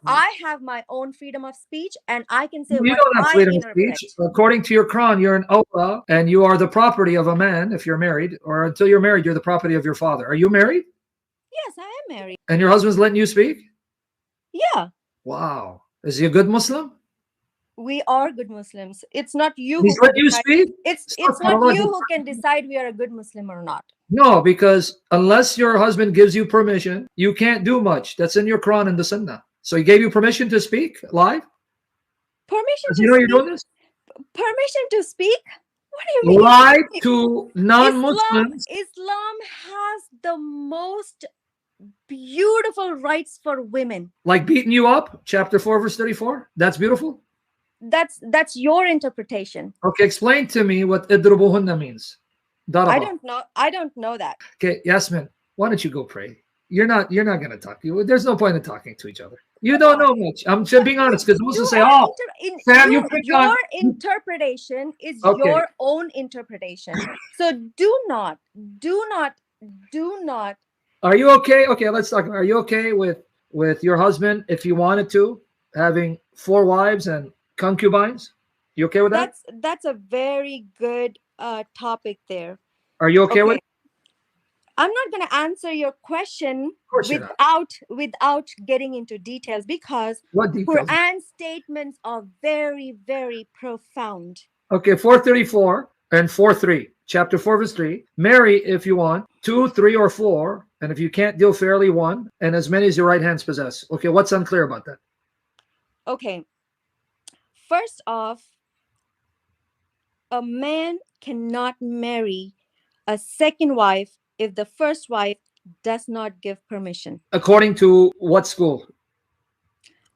I have my own freedom of speech, and I can say You what don't have I freedom of interpret. speech. According to your Quran, you're an awla, and you are the property of a man if you're married, or until you're married, you're the property of your father. Are you married? Yes, I am married. And your husband's letting you speak? Yeah, Wow. Is he a good Muslim? we are good Muslims. It's not you And who he's can letting you decide. speak? It's not you who can decide we are a good Muslim or not. No, because unless your husband gives you permission, you can't do much. That's in your Quran and the Sunnah. So he gave you permission to speak live? Permission Does he to know you're speak? doing this? Permission to speak? What do you mean? Live to non-Muslims. Islam has the most beautiful rights for women. Like beating you up, chapter 4, verse 34. That's beautiful. That's your interpretation. Okay, explain to me what idrubuhunna means. I Daraba. don't know that. Okay, Yasmin, why don't you go pray? You're not gonna talk. There's no point in talking to each other. You don't know much. I'm just being honest because Muslims say, "Oh, Sam, you pick on." Your interpretation is Okay. your own interpretation. So do not. Are you okay? Okay, let's talk. Are you okay with your husband if you wanted to having 4 wives and concubines? You okay with that? That's a very good topic there. Are you okay with it? I'm not going to answer your question without getting into details, because What details? Quran statements are very, very profound. Okay, 434 and 4:3. Chapter 4, verse 3. Marry if you want 2, 3, or 4, and if you can't deal fairly, 1, and as many as your right hands possess. Okay, what's unclear about that? Okay. First off, a man cannot marry a second wife if the first wife does not give permission. According to what school?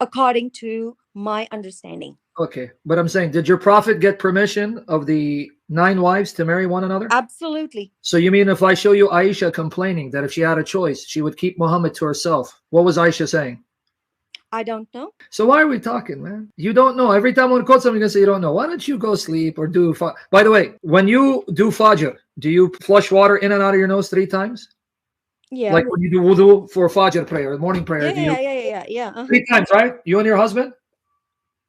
According to my understanding. Okay, but I'm saying, did your prophet get permission of the 9 wives to marry one another? Absolutely. So you mean if I show you Aisha complaining that if she had a choice, she would keep Muhammad to herself? What was Aisha saying? I don't know. So why are we talking, man? You don't know. Every time I want to quote something, you're going to say you don't know. Why don't you go sleep or do... By the way, when you do Fajr, do you flush water in and out of your nose 3 times? Yeah. Like when you do wudu for Fajr prayer, morning prayer. Yeah. 3 times, right? You and your husband?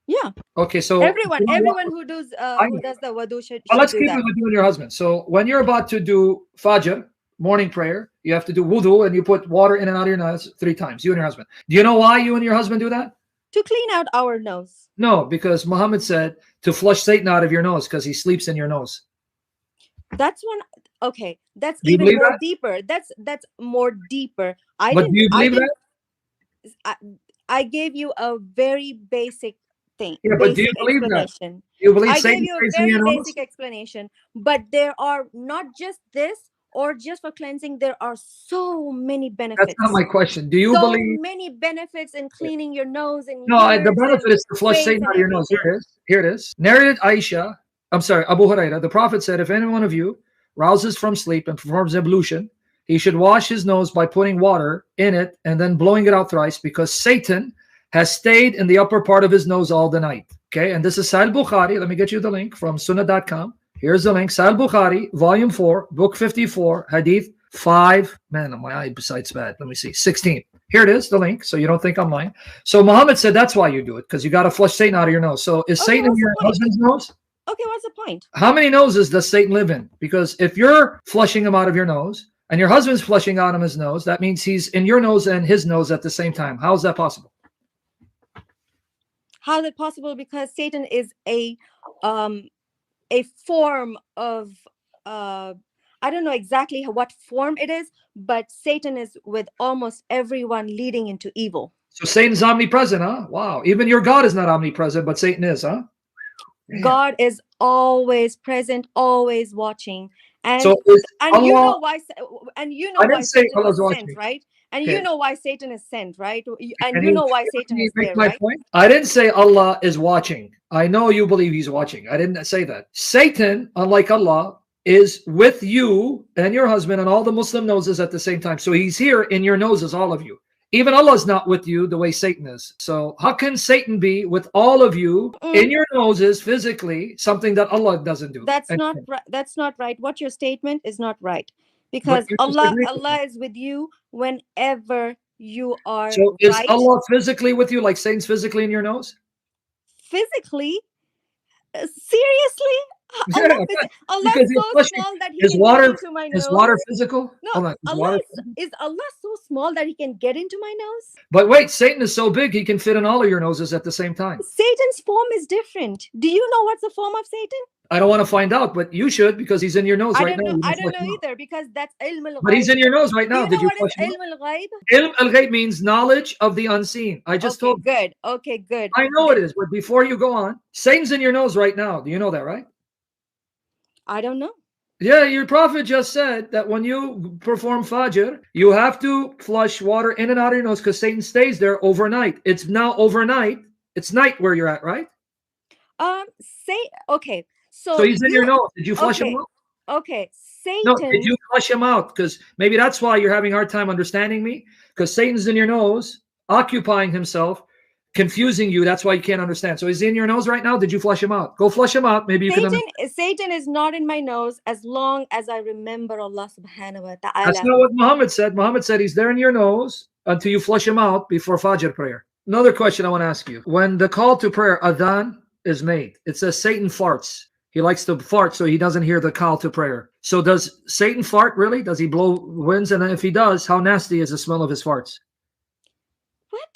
Yeah. Okay, so... Everyone who does the wudu should let's do keep that. it with you and your husband. So when you're about to do Fajr, morning prayer, you have to do wudu and you put water in and out of your nose 3 times, you and your husband. Do you know why you and your husband do that? To clean out our nose. No, because Muhammad said to flush Satan out of your nose because he sleeps in your nose. That's one. Okay, that's even more deeper. That's more deeper. Do you believe that? I gave you a very basic thing. Yeah, but do you believe that? You believe Satan? I gave you a very basic explanation. But there are not just this or just for cleansing. There are so many benefits. That's not my question. Do you believe? So many benefits in cleaning your nose and no, the benefit is to flush Satan out of your nose. Here it is. Narrated Aisha. I'm sorry, Abu Hurairah. The Prophet said, if any one of you rouses from sleep and performs ablution, he should wash his nose by putting water in it and then blowing it out thrice, because Satan has stayed in the upper part of his nose all the night. Okay, and this is Sahih Bukhari. Let me get you the link from sunnah.com. Here's the link. Sahih Bukhari, volume 4, book 54, hadith 5. Man, my eyesight's bad. Let me see. 16. Here it is, the link, so you don't think I'm lying. So Muhammad said that's why you do it, because you got to flush Satan out of your nose. So is Satan in your husband's nose? Okay, what's the point? How many noses does Satan live in? Because if you're flushing him out of your nose and your husband's flushing out of his nose, that means he's in your nose and his nose at the same time. How is that possible? How is it possible? Because Satan is a form of I don't know exactly what form it is, but Satan is with almost everyone leading into evil. So Satan's omnipresent, huh? Wow. Even your God is not omnipresent, but Satan is, huh? Damn. God is always present, always watching. And so Allah, you know why Satan is sent, right? And you know why Satan is sent, right? And you know why Satan is there, right? Point? I didn't say Allah is watching. I know you believe he's watching. I didn't say that. Satan, unlike Allah, is with you and your husband and all the Muslim noses at the same time. So he's here in your noses, all of you. Even Allah is not with you the way Satan is. So how can Satan be with all of you in your noses physically, something that Allah doesn't do? That's not right. That's not right. What your statement is not right. Because Allah is with you whenever You are So is right. Allah physically with you, like Satan's physically in your nose? Physically, seriously, Yeah, Allah because is you're so flushing. small that He Is can get water into my is nose. water physical? No, Hold on. Is Allah water physical? is Allah so small that He can get into my nose? But wait, Satan is so big he can fit in all of your noses at the same time. Satan's form is different. Do you know what's the form of Satan? I don't want to find out, but you should because he's in your nose I right don't now. know. You I don't don't flush know him out. either because that's ilm al But he's in ghaib. your nose right Do now. you Did know you what is flush him out? ilm al ghaib? Ilm al-ghaib means knowledge of the unseen. I just Okay, told you. good. Okay, good. I know it is, but before you go on, Satan's in your nose right now. Do you know that, right? I don't know. Yeah, your prophet just said that when you perform Fajr, you have to flush water in and out of your nose because Satan stays there overnight. It's now overnight. It's night where you're at, right? Say okay. So So he's in your you nose. Did you flush him okay? out? Okay, No, did Satan. you flush him out? Because maybe that's why you're having a hard time understanding me. Because Satan's in your nose, occupying himself, confusing you. That's why you can't understand. So he's in your nose right now. Did you flush him out? Go flush him out. Maybe you can understand. Satan is not in my nose as long as I remember Allah subhanahu wa That's ta'ala. not what Muhammad said. Muhammad said he's there in your nose until you flush him out before Fajr prayer. Another question I want to ask you. When the call to prayer, adhan, is made, it says Satan farts. He likes to fart so he doesn't hear the call to prayer. So does Satan fart really? Does he blow winds? And if he does, how nasty is the smell of his farts? What?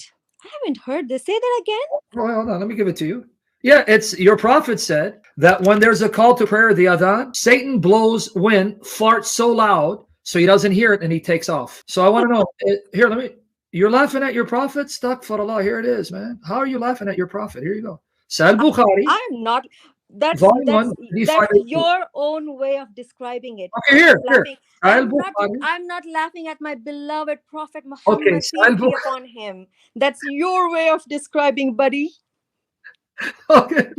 I haven't heard this. Say that again. Oh, hold on. Let me give it to you. Yeah, it's your prophet said that when there's a call to prayer, the adhan, Satan blows wind, farts so loud so he doesn't hear it and he takes off. So I want to know, here, let me, you're laughing at your prophet? Stuck for Allah. Here it is, man. How are you laughing at your prophet? Here you go. Sahih Bukhari, I'm not. volume 1, hadith That's 582. your own way of describing it. Okay, here, here. Laughing. Sahih Bukhari. I'm not laughing at my beloved Prophet Okay, Muhammad, peace Sahih be Bukhari. upon him. That's your way of describing, buddy. Okay,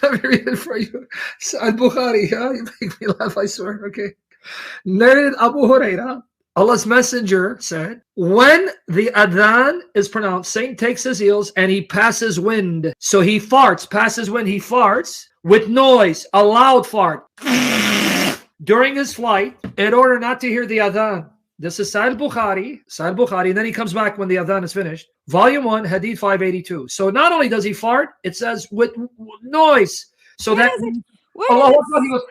let me read it for you. Sahih Bukhari, huh? You make me laugh, I swear. Okay. Narrated Abu Huraira, Allah's messenger said, when the adhan is pronounced, Satan takes his heels and he passes wind. So he farts, passes wind, he farts with noise, a loud fart during his flight in order not to hear the adhan. This is Sahih Bukhari, and then he comes back when the adhan is finished. Volume 1, Hadith 582. So not only does he fart, it says with noise. So Where that does it? Allah he goes,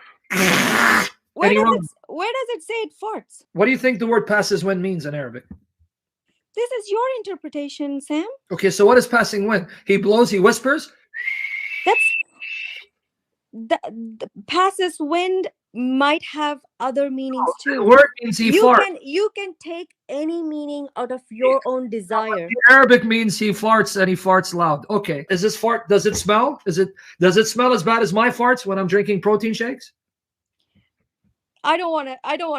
Where and he does runs. it? Where does it say it farts? What do you think the word passes wind means in Arabic? This is your interpretation, Sam. Okay, so what is passing wind? He blows, he whispers. That's the passes wind might have other meanings The too. word means he farts. You can take any meaning out of your own desire. In Arabic means he farts and he farts loud. Okay, is this fart? Does it smell? Does it smell as bad as my farts when I'm drinking protein shakes? I don't want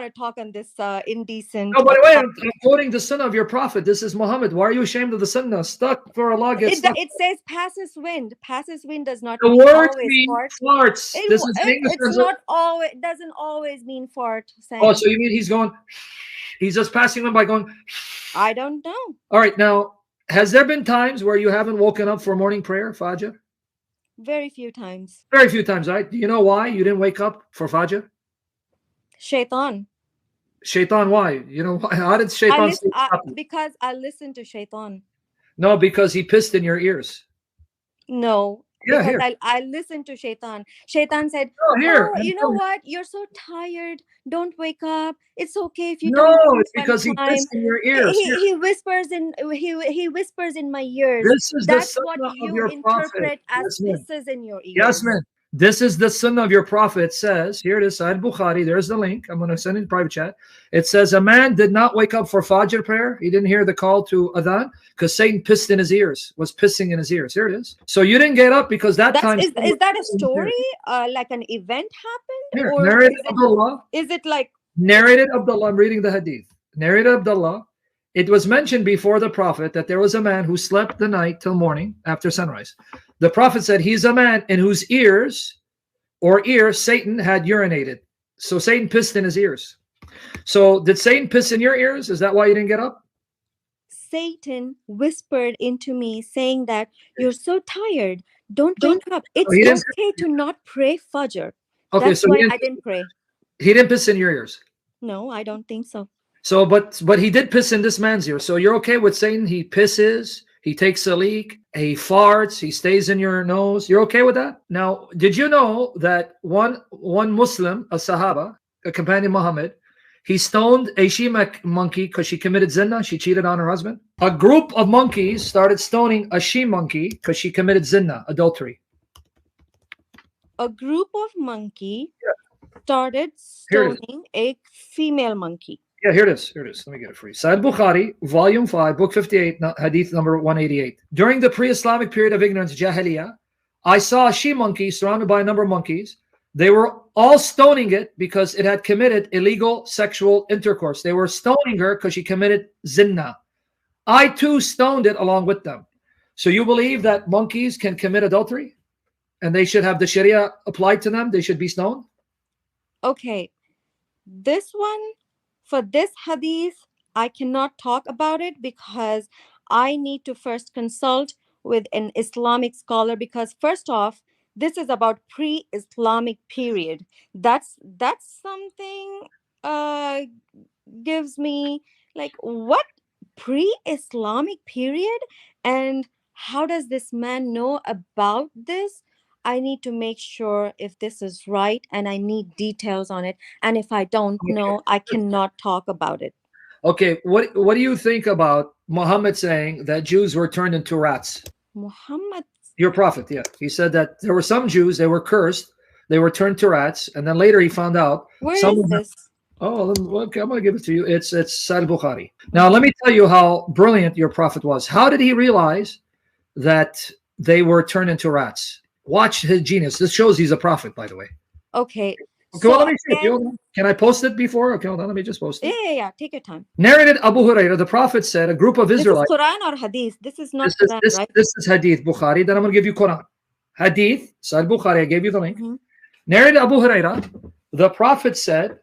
to talk on this indecent. No, by the way, I'm quoting the sunnah of your prophet. This is Muhammad. Why are you ashamed of the sunnah? Stuck for Allah gets stuck. It says passes wind. Passes wind does not The mean word always means fart. farts. This is English. It's not always. Doesn't always mean fart. Sam. Oh, so you mean he's just passing them by going? I don't know. All right, now, has there been times where you haven't woken up for morning prayer, Fajr? Very few times. Very few times, right? Do you know why you didn't wake up for Fajr? Shaitan. Shaitan, why? You know, how did Shaitan because I listen to Shaitan. No, because he pissed in your ears. No. Yeah, because here. I listened to Shaitan. Shaitan said, here. Oh, you know what? You're so tired. Don't wake up. It's okay if you No, don't. it's because he pissed in your ears. He whispers he whispers in my ears. This is That's the what sunnah of you your interpret prophet. as pisses in your ears. Yes, man. This is the sunnah of your prophet. It says, here it is, Sahih Bukhari. There's the link. I'm going to send it in private chat. It says, a man did not wake up for Fajr prayer. He didn't hear the call to adhan because Satan pissed in his ears, was pissing in his ears. Here it is. So you didn't get up because that time. Is that a story? Like an event happened? Here, or narrated Abdullah. Is it like. Narrated Abdullah, I'm reading the hadith. Narrated Abdullah. It was mentioned before the Prophet that there was a man who slept the night till morning after sunrise. The Prophet said, he's a man in whose ears Satan had urinated. So Satan pissed in his ears. So did Satan piss in your ears? Is that why you didn't get up? Satan whispered into me saying that you're so tired. Don't wake up. It's okay to not pray Fajr. Okay, That's why I didn't pray. He didn't piss in your ears? No, I don't think so. So, but he did piss in this man's ear. So you're okay with saying he pisses, he takes a leak, he farts, he stays in your nose. You're okay with that? Now, did you know that one Muslim, a Sahaba, a companion Muhammad, he stoned a she monkey because she committed zina, she cheated on her husband? A group of monkeys started stoning a she monkey because she committed zina, adultery. A group of monkey started Here it is. stoning a female monkey. Yeah, here it is. Here it is. Let me get it for you. Sahih Bukhari, Volume 5, Book 58, Hadith number 188. During the pre-Islamic period of ignorance, Jahiliyyah, I saw a she monkey surrounded by a number of monkeys. They were all stoning it because it had committed illegal sexual intercourse. They were stoning her because she committed zina. I too stoned it along with them. So you believe that monkeys can commit adultery? And they should have the Sharia applied to them? They should be stoned? Okay. This one, for this hadith, I cannot talk about it because I need to first consult with an Islamic scholar, because first off, this is about pre-Islamic period. That's something gives me like, what, pre-Islamic period? And how does this man know about this? I need to make sure if this is right, and I need details on it. And if I don't know, I cannot talk about it. Okay, what do you think about Muhammad saying that Jews were turned into rats? Muhammad, your prophet, yeah. He said that there were some Jews, they were cursed, they were turned to rats, and then later he found out where some is of them, this? oh, okay, I'm going to give it to you. It's Sahih Bukhari. Now, let me tell you how brilliant your prophet was. How did he realize that they were turned into rats? Watch his genius. This shows he's a prophet, by the way. Okay. Okay, well, let me see. Can I post it before? Okay, hold on. Let me just post it. Yeah. Take your time. Narrated Abu Hurairah, the prophet said, a group of Israelites. This is Quran or Hadith? This is not Quran, right? This is Hadith, Bukhari. Then I'm going to give you Quran. Hadith, Sahih Bukhari, I gave you the link. Narrated Abu Hurairah, the prophet said,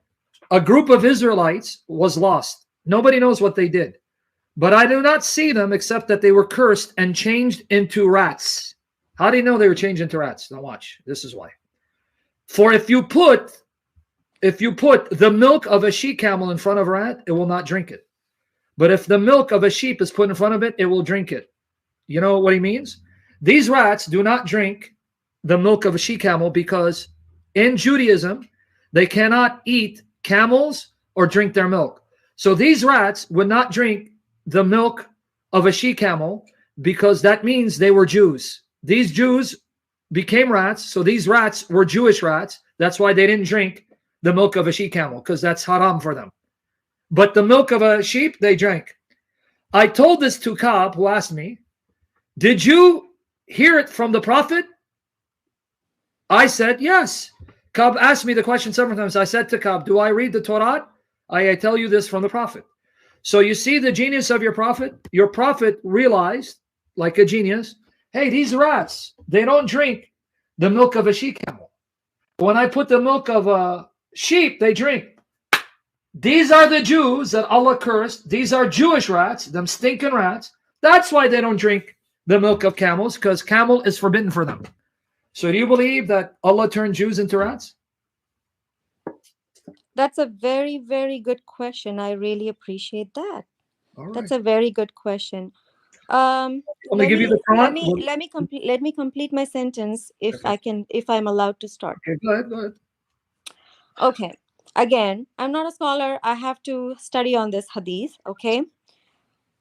a group of Israelites was lost. Nobody knows what they did. But I do not see them except that they were cursed and changed into rats. How do you know they were changed into rats? Now watch. This is why. For if you put the milk of a she-camel in front of a rat, it will not drink it. But if the milk of a sheep is put in front of it, it will drink it. You know what he means? These rats do not drink the milk of a she-camel because in Judaism, they cannot eat camels or drink their milk. So these rats would not drink the milk of a she-camel because that means they were Jews. These Jews became rats, so these rats were Jewish rats. That's why they didn't drink the milk of a she-camel, because that's haram for them. But the milk of a sheep, they drank. I told this to Ka'b, who asked me, did you hear it from the Prophet? I said, yes. Ka'b asked me the question several times. I said to Ka'b, do I read the Torah? I tell you this from the Prophet. So you see the genius of your Prophet? Your Prophet realized, like a genius, hey, these rats, they don't drink the milk of a she-camel. When I put the milk of a sheep, they drink. These are the Jews that Allah cursed. These are Jewish rats, them stinking rats. That's why they don't drink the milk of camels, because camel is forbidden for them. So do you believe that Allah turned Jews into rats? That's a very, very good question. I really appreciate that. All right. That's a very good question. Let me give you the Quran. Let me complete my sentence if I'm allowed to start. Okay, go ahead. Okay. Again, I'm not a scholar. I have to study on this hadith, okay?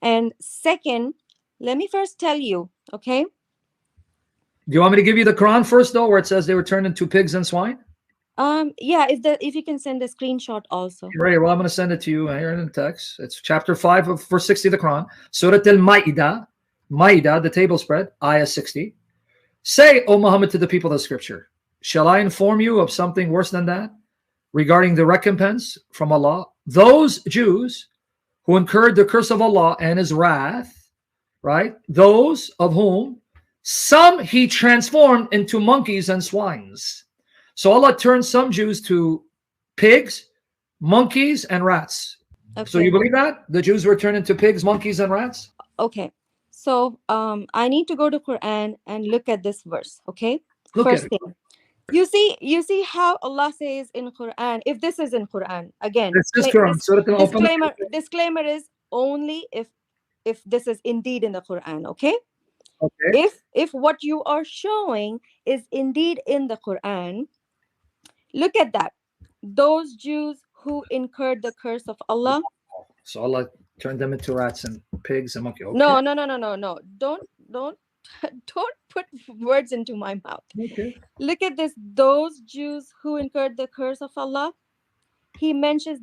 And second, let me first tell you, okay? Do you want me to give you the Quran first, though, where it says they were turned into pigs and swine? Yeah, if you can send a screenshot also. Right, well, I'm going to send it to you here in the text. It's chapter 5 of verse 60 of the Quran. Surah Al-Ma'idah, the table spread, ayah 60. Say, O Muhammad, to the people of the scripture, shall I inform you of something worse than that? Regarding the recompense from Allah, those Jews who incurred the curse of Allah and his wrath, right? Those of whom some he transformed into monkeys and swines. So Allah turned some Jews to pigs, monkeys, and rats. Okay. So you believe that? The Jews were turned into pigs, monkeys, and rats? Okay. So I need to go to Quran and look at this verse, okay? First thing. You see how Allah says in Quran, if this is in Quran, again, This is Quran. Surah Al-Open. disclaimer is only if this is indeed in the Quran, okay? Okay. If what you are showing is indeed in the Quran, look at that. Those Jews who incurred the curse of Allah. So Allah turned them into rats and pigs and monkey. Okay. No. Don't don't put words into my mouth. Okay. Look at this. Those Jews who incurred the curse of Allah. He mentions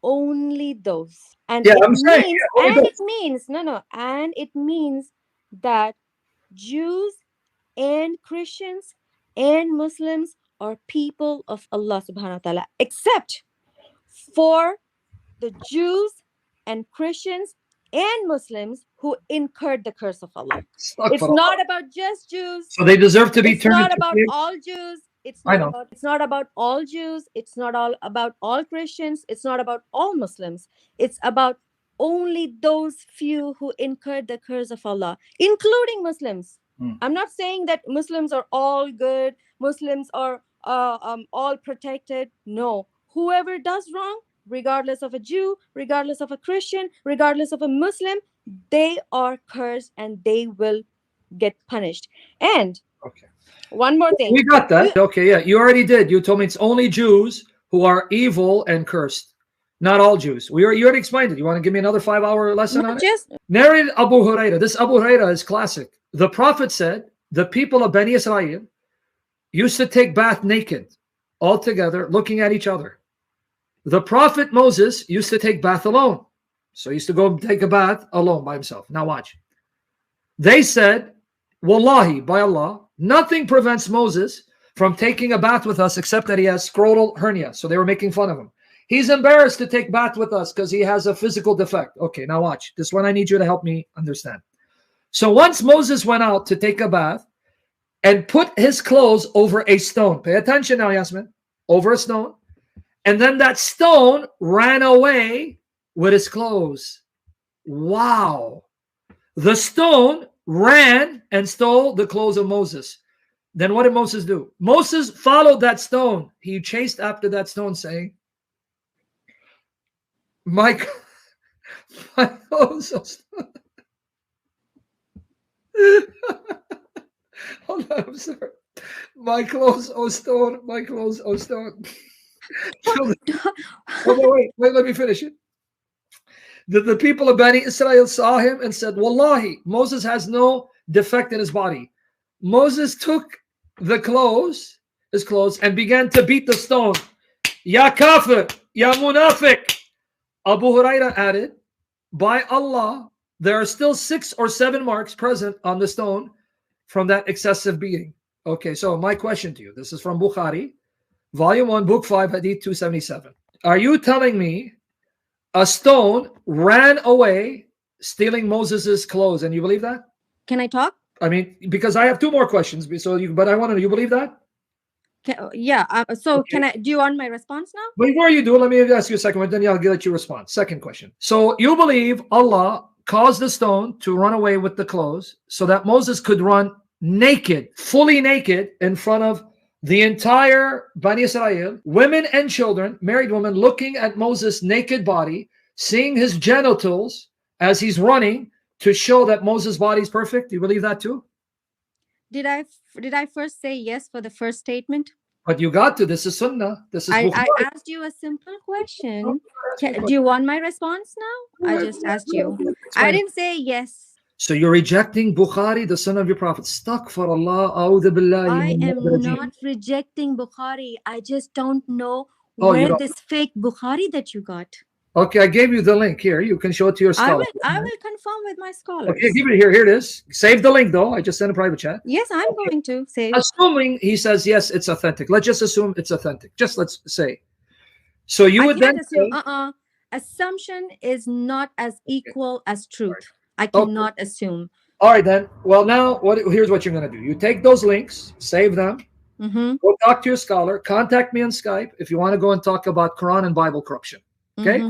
only those. And Yeah, it I'm saying. means Yeah, and it means and it means that Jews and Christians and Muslims are people of Allah subhanahu wa ta'ala, except for the Jews and Christians and Muslims who incurred the curse of Allah. It's not about just Jews. So they deserve to be It's turned not into about pigs? all Jews. It's I not know. about it's not about all Jews. It's not all about all Christians. It's not about all Muslims. It's about only those few who incurred the curse of Allah, including Muslims. I'm not saying that Muslims are all good, Muslims are all protected. No, whoever does wrong, regardless of a Jew, regardless of a Christian, regardless of a Muslim, they are cursed and they will get punished. And Okay. one more thing. We got that. Okay, yeah. You already did. You told me it's only Jews who are evil and cursed. Not all Jews. You already explained it. You want to give me another 5-hour lesson on it? Narrated Abu Huraira. This Abu Huraira is classic. The Prophet said the people of Bani Israel used to take bath naked, all together, looking at each other. The Prophet Moses used to take bath alone. So he used to go take a bath alone by himself. Now watch. They said, Wallahi, by Allah, nothing prevents Moses from taking a bath with us except that he has scrotal hernia. So they were making fun of him. He's embarrassed to take bath with us because he has a physical defect. Okay, now watch. This one I need you to help me understand. So once Moses went out to take a bath and put his clothes over a stone. Pay attention now, Yasmin. Over a stone. And then that stone ran away with his clothes. Wow. The stone ran and stole the clothes of Moses. Then what did Moses do? Moses followed that stone. He chased after that stone saying, my clothes are stone. Hold on, I'm sorry. My clothes are stone. My clothes are stone. Wait, let me finish it. The people of Bani Israel saw him and said, Wallahi, Moses has no defect in his body. Moses took his clothes, and began to beat the stone. Ya kafir, ya munafiq. Abu Huraira added, by Allah, there are still 6 or 7 marks present on the stone from that excessive beating. Okay, so my question to you, this is from Bukhari, Volume 1, Book 5, Hadith 277. Are you telling me a stone ran away stealing Moses's clothes, and you believe that? Can I talk? I mean, because I have 2 more questions, but I want to know, you believe that? Yeah. Okay. Do you want my response now? Before you do, let me ask you a second one, then I'll let you respond. Second question. So you believe Allah caused the stone to run away with the clothes so that Moses could run naked, fully naked, in front of the entire Bani Israel, women and children, married women, looking at Moses' naked body, seeing his genitals as he's running to show that Moses' body is perfect. Do you believe that too? Did I first say yes for the first statement? But you got to. This is Sunnah. This is. I asked you a simple question. Do you want my response now? I just asked you. I didn't say yes. So you're rejecting Bukhari, the son of your prophet. Astaghfirullah, a'udhu billahi. I am not rejecting Bukhari. I just don't know where this fake Bukhari that you got. Okay, I gave you the link here. You can show it to your scholar. I will confirm with my scholars. Okay, give it here. Here it is. Save the link though. I just sent a private chat. Yes, I'm going to save. Assuming he says yes, it's authentic. Let's just assume it's authentic. Just let's say. So you would then assume, assumption is not as equal as truth. I cannot assume. All right then. Well, now here's what you're going to do. You take those links, save them, go talk to your scholar, contact me on Skype if you want to go and talk about Quran and Bible corruption. Okay?